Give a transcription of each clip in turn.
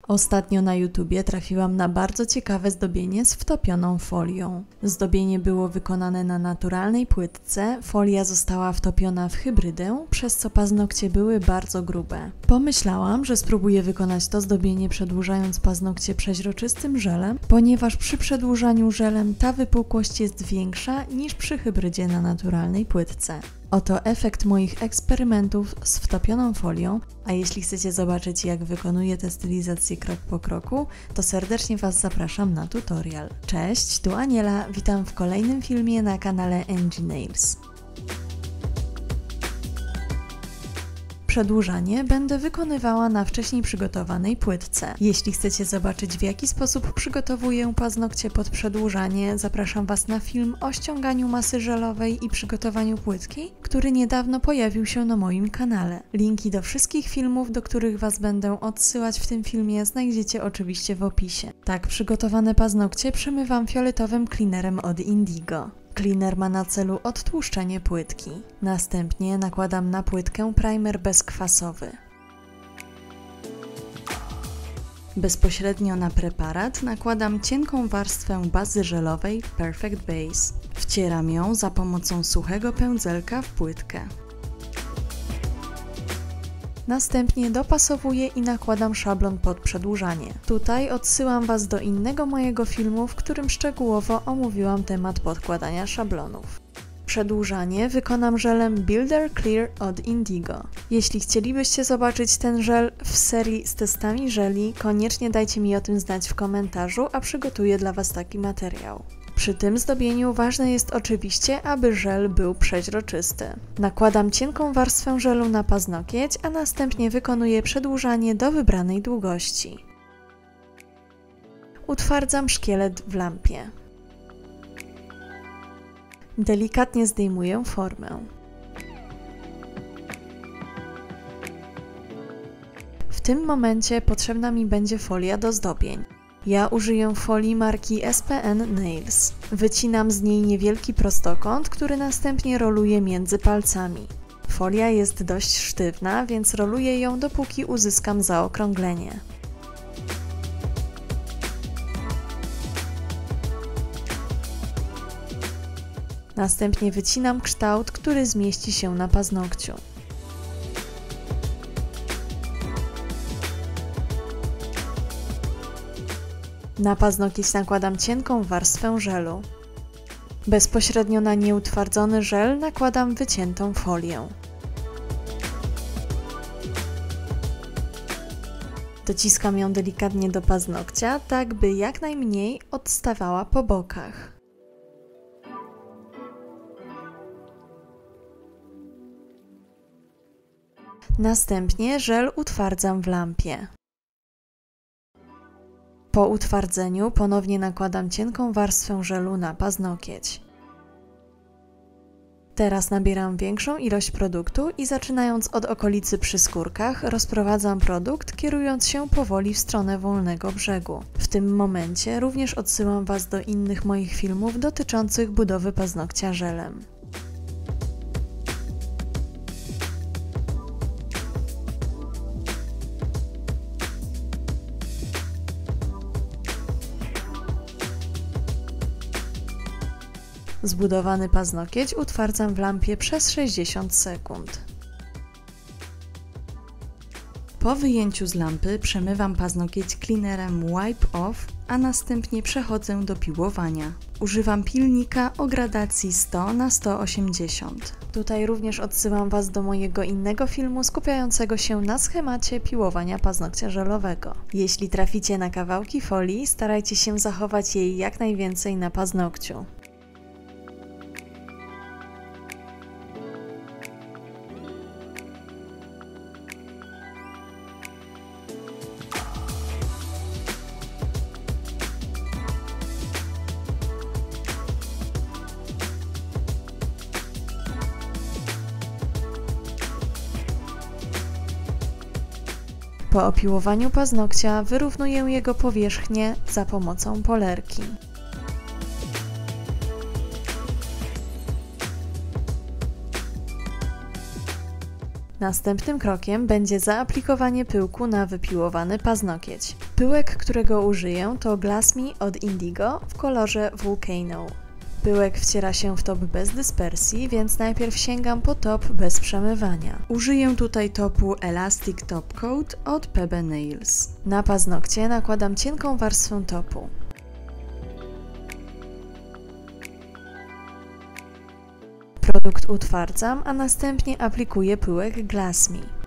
Ostatnio na YouTubie trafiłam na bardzo ciekawe zdobienie z wtopioną folią. Zdobienie było wykonane na naturalnej płytce, folia została wtopiona w hybrydę, przez co paznokcie były bardzo grube. Pomyślałam, że spróbuję wykonać to zdobienie przedłużając paznokcie przeźroczystym żelem, ponieważ przy przedłużaniu żelem ta wypukłość jest większa niż przy hybrydzie na naturalnej płytce. Oto efekt moich eksperymentów z wtopioną folią, a jeśli chcecie zobaczyć, jak wykonuję tę stylizację krok po kroku, to serdecznie Was zapraszam na tutorial. Cześć, tu Aniela, witam w kolejnym filmie na kanale NG Nails. Przedłużanie będę wykonywała na wcześniej przygotowanej płytce. Jeśli chcecie zobaczyć, w jaki sposób przygotowuję paznokcie pod przedłużanie, zapraszam Was na film o ściąganiu masy żelowej i przygotowaniu płytki, który niedawno pojawił się na moim kanale. Linki do wszystkich filmów, do których Was będę odsyłać w tym filmie, znajdziecie oczywiście w opisie. Tak przygotowane paznokcie przemywam fioletowym cleanerem od Indigo. Cleaner ma na celu odtłuszczenie płytki. Następnie nakładam na płytkę primer bezkwasowy. Bezpośrednio na preparat nakładam cienką warstwę bazy żelowej Perfect Base. Wcieram ją za pomocą suchego pędzelka w płytkę. Następnie dopasowuję i nakładam szablon pod przedłużanie. Tutaj odsyłam Was do innego mojego filmu, w którym szczegółowo omówiłam temat podkładania szablonów. Przedłużanie wykonam żelem Builder Clear od Indigo. Jeśli chcielibyście zobaczyć ten żel w serii z testami żeli, koniecznie dajcie mi o tym znać w komentarzu, a przygotuję dla Was taki materiał. Przy tym zdobieniu ważne jest oczywiście, aby żel był przeźroczysty. Nakładam cienką warstwę żelu na paznokieć, a następnie wykonuję przedłużanie do wybranej długości. Utwardzam szkielet w lampie. Delikatnie zdejmuję formę. W tym momencie potrzebna mi będzie folia do zdobień. Ja użyję folii marki SPN Nails. Wycinam z niej niewielki prostokąt, który następnie roluję między palcami. Folia jest dość sztywna, więc roluję ją, dopóki uzyskam zaokrąglenie. Następnie wycinam kształt, który zmieści się na paznokciu. Na paznokieć nakładam cienką warstwę żelu. Bezpośrednio na nieutwardzony żel nakładam wyciętą folię. Dociskam ją delikatnie do paznokcia, tak by jak najmniej odstawała po bokach. Następnie żel utwardzam w lampie. Po utwardzeniu ponownie nakładam cienką warstwę żelu na paznokieć. Teraz nabieram większą ilość produktu i zaczynając od okolicy przy skórkach rozprowadzam produkt, kierując się powoli w stronę wolnego brzegu. W tym momencie również odsyłam Was do innych moich filmów dotyczących budowy paznokcia żelem. Zbudowany paznokieć utwardzam w lampie przez 60 sekund. Po wyjęciu z lampy przemywam paznokieć cleanerem Wipe Off, a następnie przechodzę do piłowania. Używam pilnika o gradacji 100 na 180. Tutaj również odsyłam Was do mojego innego filmu skupiającego się na schemacie piłowania paznokcia żelowego. Jeśli traficie na kawałki folii, starajcie się zachować jej jak najwięcej na paznokciu. Po opiłowaniu paznokcia wyrównuję jego powierzchnię za pomocą polerki. Następnym krokiem będzie zaaplikowanie pyłku na wypiłowany paznokieć. Pyłek, którego użyję, to Glass Me od Indigo w kolorze Volcano. Pyłek wciera się w top bez dyspersji, więc najpierw sięgam po top bez przemywania. Użyję tutaj topu Elastic Top Coat od PB Nails. Na paznokcie nakładam cienką warstwę topu. Produkt utwardzam, a następnie aplikuję pyłek Glass Me.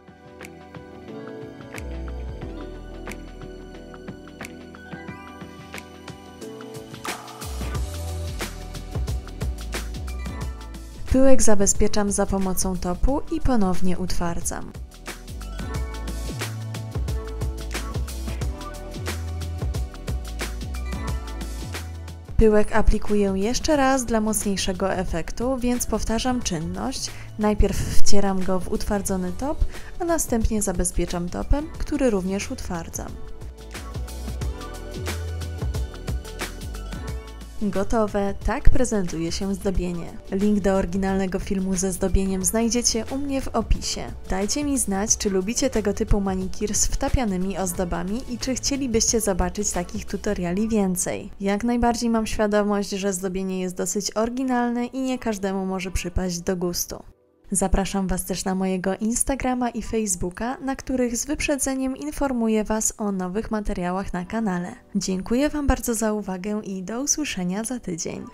Pyłek zabezpieczam za pomocą topu i ponownie utwardzam. Pyłek aplikuję jeszcze raz dla mocniejszego efektu, więc powtarzam czynność. Najpierw wcieram go w utwardzony top, a następnie zabezpieczam topem, który również utwardzam. Gotowe, tak prezentuje się zdobienie. Link do oryginalnego filmu ze zdobieniem znajdziecie u mnie w opisie. Dajcie mi znać, czy lubicie tego typu manikir z wtapianymi ozdobami i czy chcielibyście zobaczyć takich tutoriali więcej. Jak najbardziej mam świadomość, że zdobienie jest dosyć oryginalne i nie każdemu może przypaść do gustu. Zapraszam Was też na mojego Instagrama i Facebooka, na których z wyprzedzeniem informuję Was o nowych materiałach na kanale. Dziękuję Wam bardzo za uwagę i do usłyszenia za tydzień.